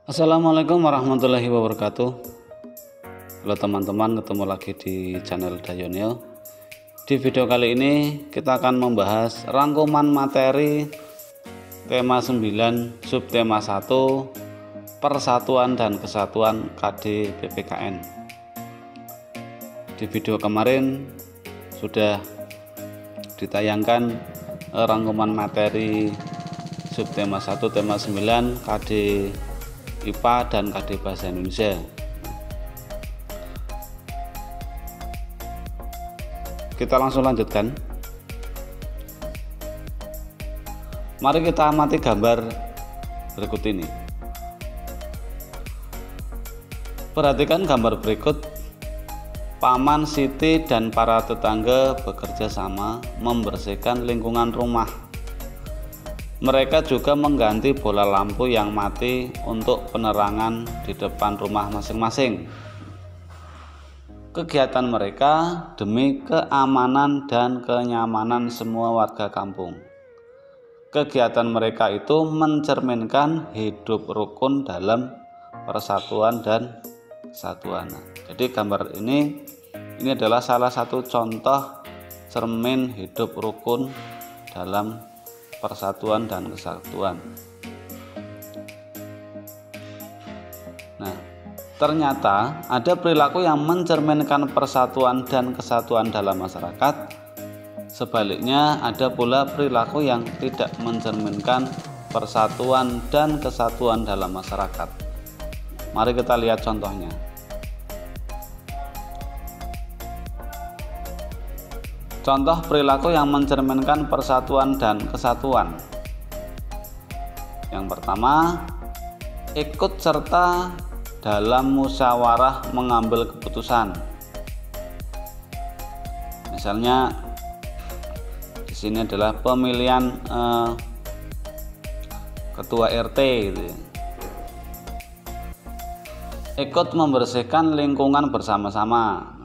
Assalamualaikum warahmatullahi wabarakatuh. Halo teman-teman, ketemu lagi di channel Dayonil. Di video kali ini kita akan membahas rangkuman materi tema 9 subtema 1 Persatuan dan Kesatuan KD PPKN. Di video kemarin sudah ditayangkan rangkuman materi subtema 1 tema 9 KD IPA dan KD Bahasa Indonesia. Kita langsung lanjutkan. Mari kita amati gambar berikut ini. Perhatikan gambar berikut. Paman, Siti, dan para tetangga bekerja sama membersihkan lingkungan rumah. Mereka juga mengganti bola lampu yang mati untuk penerangan di depan rumah masing-masing. Kegiatan mereka demi keamanan dan kenyamanan semua warga kampung. Kegiatan mereka itu mencerminkan hidup rukun dalam persatuan dan kesatuan. Jadi gambar ini adalah salah satu contoh cermin hidup rukun dalam persatuan dan kesatuan. Nah, ternyata ada perilaku yang mencerminkan persatuan dan kesatuan dalam masyarakat. Sebaliknya, ada pula perilaku yang tidak mencerminkan persatuan dan kesatuan dalam masyarakat. Mari kita lihat contohnya. Contoh perilaku yang mencerminkan persatuan dan kesatuan. Yang pertama, ikut serta dalam musyawarah mengambil keputusan. Misalnya di sini adalah pemilihan ketua RT gitu ya. Ikut membersihkan lingkungan bersama-sama.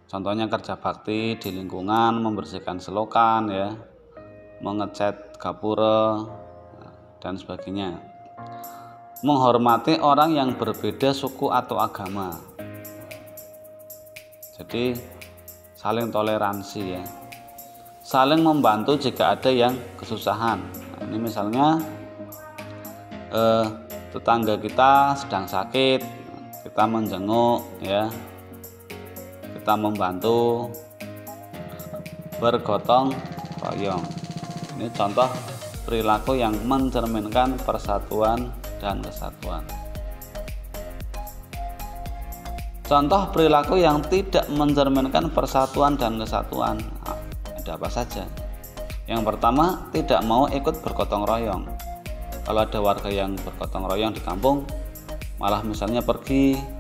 Contohnya kerja bakti di lingkungan, membersihkan selokan ya, mengecat gapura dan sebagainya. Menghormati orang yang berbeda suku atau agama. Jadi saling toleransi ya. Saling membantu jika ada yang kesusahan. Nah, ini misalnya tetangga kita sedang sakit, kita menjenguk ya. Kita membantu, bergotong royong. Ini contoh perilaku yang mencerminkan persatuan dan kesatuan. Contoh perilaku yang tidak mencerminkan persatuan dan kesatuan. Nah, ada apa saja? Yang pertama, tidak mau ikut bergotong royong. Kalau ada warga yang bergotong royong di kampung, malah misalnya pergi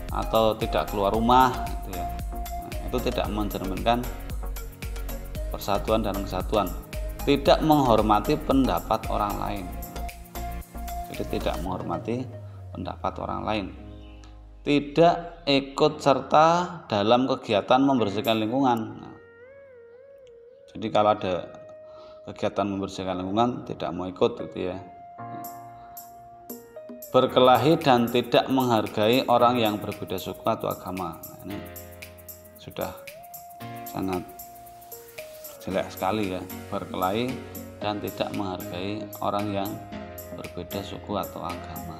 atau tidak keluar rumah gitu ya. Nah, itu tidak mencerminkan persatuan dan kesatuan. Tidak menghormati pendapat orang lain. Jadi tidak menghormati pendapat orang lain. Tidak ikut serta dalam kegiatan membersihkan lingkungan. Nah, jadi kalau ada kegiatan membersihkan lingkungan tidak mau ikut gitu ya. Berkelahi dan tidak menghargai orang yang berbeda suku atau agama. Nah, ini sudah sangat jelek sekali ya. Berkelahi dan tidak menghargai orang yang berbeda suku atau agama.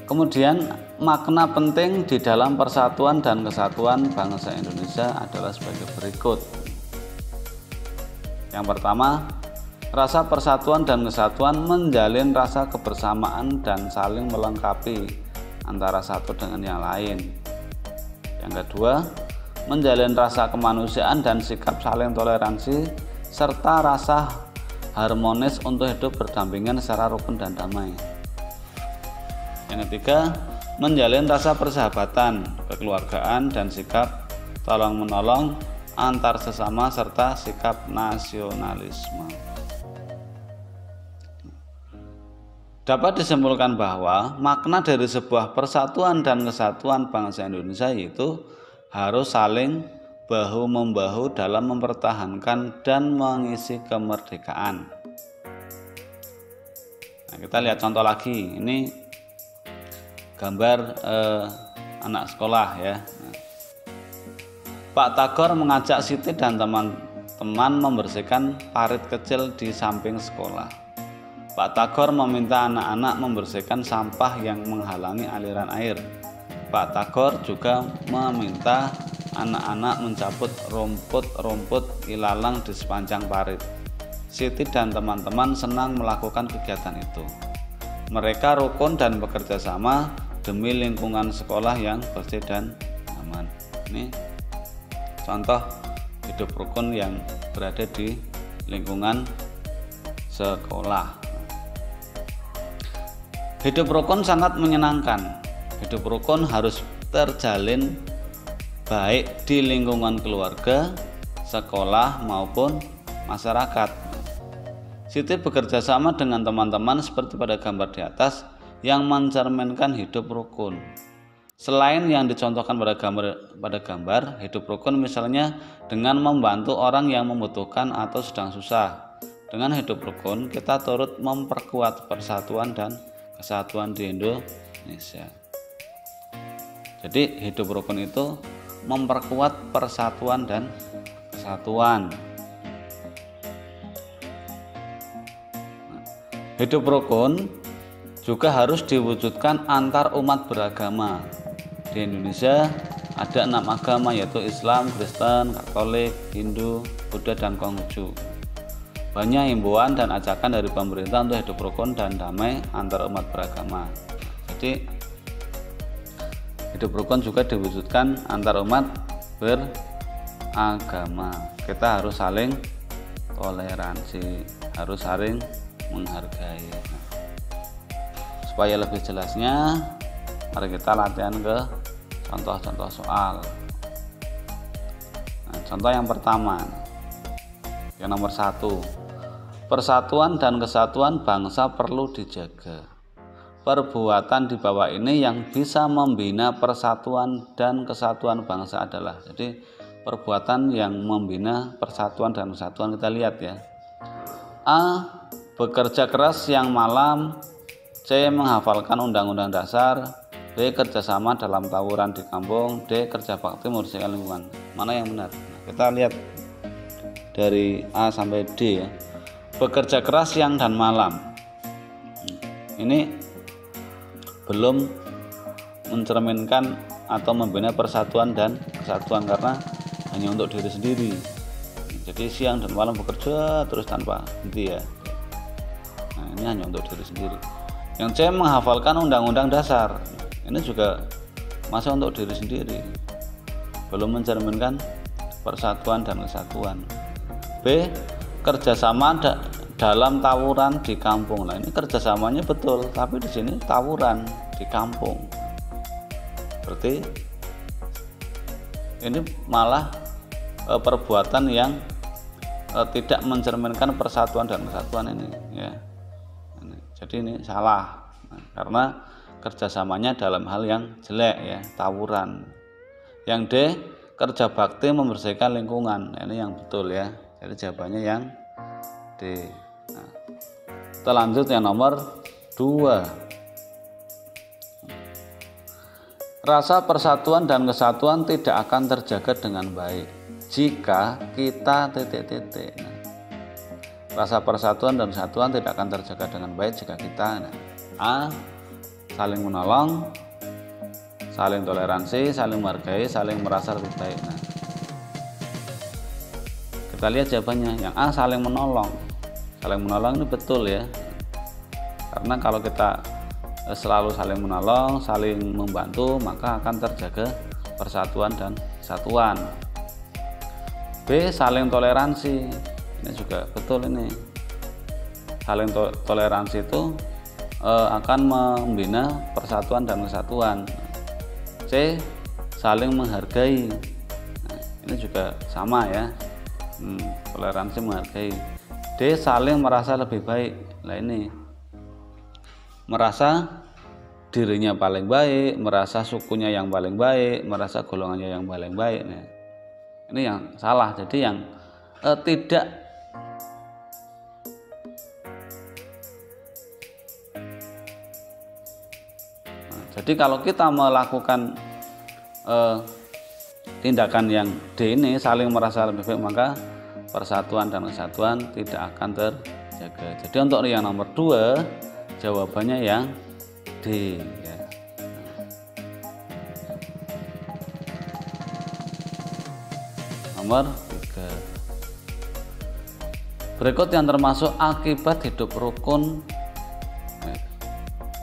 Kemudian makna penting di dalam persatuan dan kesatuan bangsa Indonesia adalah sebagai berikut. Yang pertama, rasa persatuan dan kesatuan menjalin rasa kebersamaan dan saling melengkapi antara satu dengan yang lain. Yang kedua, menjalin rasa kemanusiaan dan sikap saling toleransi serta rasa harmonis untuk hidup berdampingan secara rukun dan damai. Yang ketiga, menjalin rasa persahabatan, kekeluargaan dan sikap tolong-menolong antar sesama serta sikap nasionalisme. Dapat disimpulkan bahwa makna dari sebuah persatuan dan kesatuan bangsa Indonesia yaitu harus saling bahu-membahu dalam mempertahankan dan mengisi kemerdekaan. Nah, kita lihat contoh lagi. Ini gambar anak sekolah ya. Pak Tagor mengajak Siti dan teman-teman membersihkan parit kecil di samping sekolah. Pak Tagor meminta anak-anak membersihkan sampah yang menghalangi aliran air. Pak Tagor juga meminta anak-anak mencabut rumput-rumput ilalang di sepanjang parit. Siti dan teman-teman senang melakukan kegiatan itu. Mereka rukun dan bekerja sama demi lingkungan sekolah yang bersih dan aman. Ini contoh hidup rukun yang berada di lingkungan sekolah. Hidup rukun sangat menyenangkan. Hidup rukun harus terjalin baik di lingkungan keluarga, sekolah maupun masyarakat. Siti bekerja sama dengan teman-teman seperti pada gambar di atas yang mencerminkan hidup rukun. Selain yang dicontohkan pada gambar hidup rukun, misalnya dengan membantu orang yang membutuhkan atau sedang susah. Dengan hidup rukun kita turut memperkuat persatuan dan kesatuan di Indonesia. Jadi hidup rukun itu memperkuat persatuan dan kesatuan. Hidup rukun juga harus diwujudkan antar umat beragama. Di Indonesia ada 6 agama, yaitu Islam, Kristen, Katolik, Hindu, Buddha, dan Konghucu. Banyak himbauan dan ajakan dari pemerintah untuk hidup rukun dan damai antar umat beragama. Jadi hidup rukun juga diwujudkan antar umat beragama. Kita harus saling toleransi, harus saling menghargai. Supaya lebih jelasnya, mari kita latihan ke contoh-contoh soal. Nah, contoh yang pertama, yang nomor 1, persatuan dan kesatuan bangsa perlu dijaga. Perbuatan di bawah ini yang bisa membina persatuan dan kesatuan bangsa adalah. Jadi perbuatan yang membina persatuan dan kesatuan kita lihat ya. A. Bekerja keras siang malam. C. Menghafalkan undang-undang dasar. B. Kerjasama dalam tawuran di kampung. D. Kerja bakti membersihkan lingkungan. Mana yang benar? Nah, kita lihat dari A sampai D ya. Bekerja keras siang dan malam. Ini belum mencerminkan atau membina persatuan dan kesatuan karena hanya untuk diri sendiri. Jadi siang dan malam bekerja terus tanpa henti ya. Nah, ini hanya untuk diri sendiri. Yang C. Menghafalkan undang-undang dasar. Ini juga masih untuk diri sendiri, belum mencerminkan persatuan dan kesatuan. B. Kerjasama dalam tawuran di kampung. Nah, ini kerjasamanya betul, tapi di sini tawuran di kampung. Berarti ini malah perbuatan yang tidak mencerminkan persatuan dan kesatuan ini ya. Jadi ini salah. Nah, karena kerjasamanya dalam hal yang jelek ya, tawuran. Yang D. Kerja bakti membersihkan lingkungan. Nah, ini yang betul ya. Jadi jawabannya yang D. Nah, kita lanjut yang nomor 2. Rasa persatuan dan kesatuan tidak akan terjaga dengan baik jika kita Nah, rasa persatuan dan kesatuan tidak akan terjaga dengan baik jika kita A. Saling menolong, saling toleransi, saling menghargai, saling merasa lebih baik. Nah, kita lihat jawabannya. Yang A. Saling menolong. Saling menolong ini betul ya, karena kalau kita selalu saling menolong, saling membantu, maka akan terjaga persatuan dan kesatuan. B. Saling toleransi. Ini juga betul ini. Saling toleransi itu akan membina persatuan dan kesatuan. C. Saling menghargai. Nah, ini juga sama ya. Toleransi, menghargai. D. Saling merasa lebih baik. Nah, ini merasa dirinya paling baik, merasa sukunya yang paling baik, merasa golongannya yang paling baik. Nah, Ini yang salah. Jadi yang tidak jadi kalau kita melakukan tindakan yang D ini saling merasa lebih baik, maka persatuan dan kesatuan tidak akan terjaga. Jadi untuk yang nomor 2 jawabannya yang D ya. Nomor 3. Berikut yang termasuk akibat hidup rukun.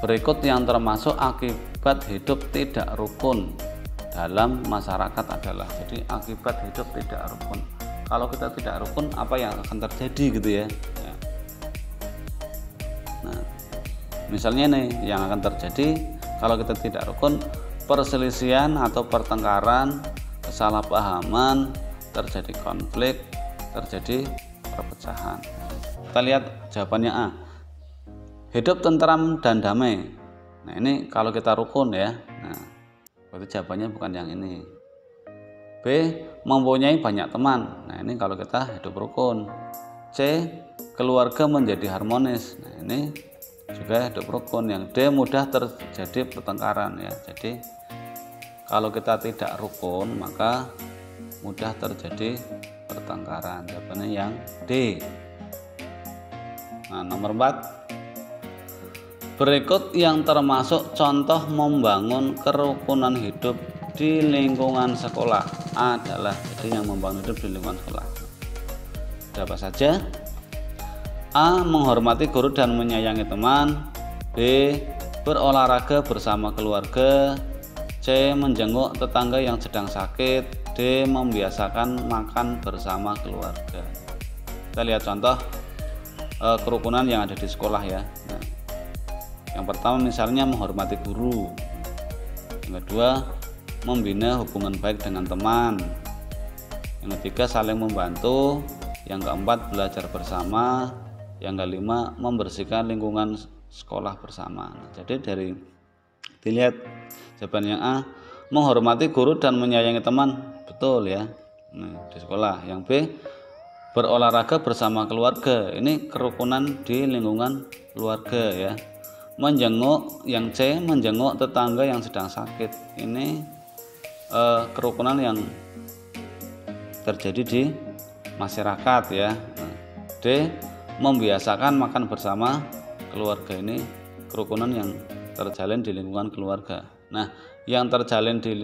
Berikut yang termasuk akibat hidup tidak rukun dalam masyarakat adalah. Jadi akibat hidup tidak rukun. Kalau kita tidak rukun, apa yang akan terjadi gitu ya? Nah, misalnya nih yang akan terjadi kalau kita tidak rukun, perselisihan atau pertengkaran, kesalahpahaman, terjadi konflik, terjadi perpecahan. Kita lihat jawabannya A. Hidup tentram dan damai. Nah, ini kalau kita rukun ya. Nah, berarti jawabannya bukan yang ini. B. Mempunyai banyak teman. Nah, ini kalau kita hidup rukun. C. Keluarga menjadi harmonis. Nah, ini juga hidup rukun. Yang D. Mudah terjadi pertengkaran ya. Jadi kalau kita tidak rukun, maka mudah terjadi pertengkaran. Jawabannya yang D. Nah, nomor 4. Berikut yang termasuk contoh membangun kerukunan hidup di lingkungan sekolah adalah. Jadi yang membangun hidup di lingkungan sekolah ada apa saja? A. Menghormati guru dan menyayangi teman. B. Berolahraga bersama keluarga. C. Menjenguk tetangga yang sedang sakit. D. Membiasakan makan bersama keluarga. Kita lihat contoh kerukunan yang ada di sekolah ya. Nah, yang pertama misalnya menghormati guru. Yang kedua, membina hubungan baik dengan teman. Yang ketiga, saling membantu. Yang keempat, belajar bersama. Yang kelima, membersihkan lingkungan sekolah bersama. Nah, jadi dari dilihat jawaban yang A, menghormati guru dan menyayangi teman, betul ya. Nah, di sekolah. Yang B, berolahraga bersama keluarga. Ini kerukunan di lingkungan keluarga ya. Menjenguk, yang C, menjenguk tetangga yang sedang sakit. Ini kerukunan yang terjadi di masyarakat ya. D. Membiasakan makan bersama keluarga. Ini kerukunan yang terjalin di lingkungan keluarga. Nah, yang terjalin di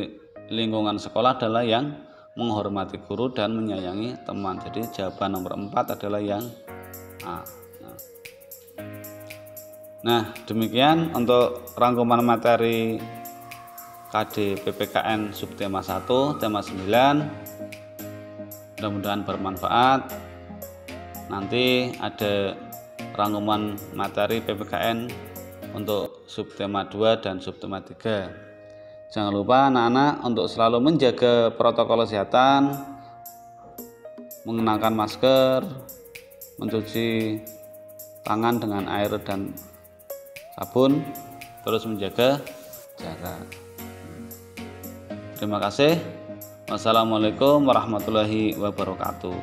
lingkungan sekolah adalah yang menghormati guru dan menyayangi teman. Jadi jawaban nomor 4 adalah yang A. Nah, demikian untuk rangkuman materi KD PPKN subtema 1, tema 9. Mudah-mudahan bermanfaat. Nanti ada rangkuman materi PPKN untuk subtema 2 dan subtema 3. Jangan lupa anak-anak untuk selalu menjaga protokol kesehatan, mengenakan masker, mencuci tangan dengan air dan sabun, terus menjaga jarak. Terima kasih. Wassalamualaikum warahmatullahi wabarakatuh.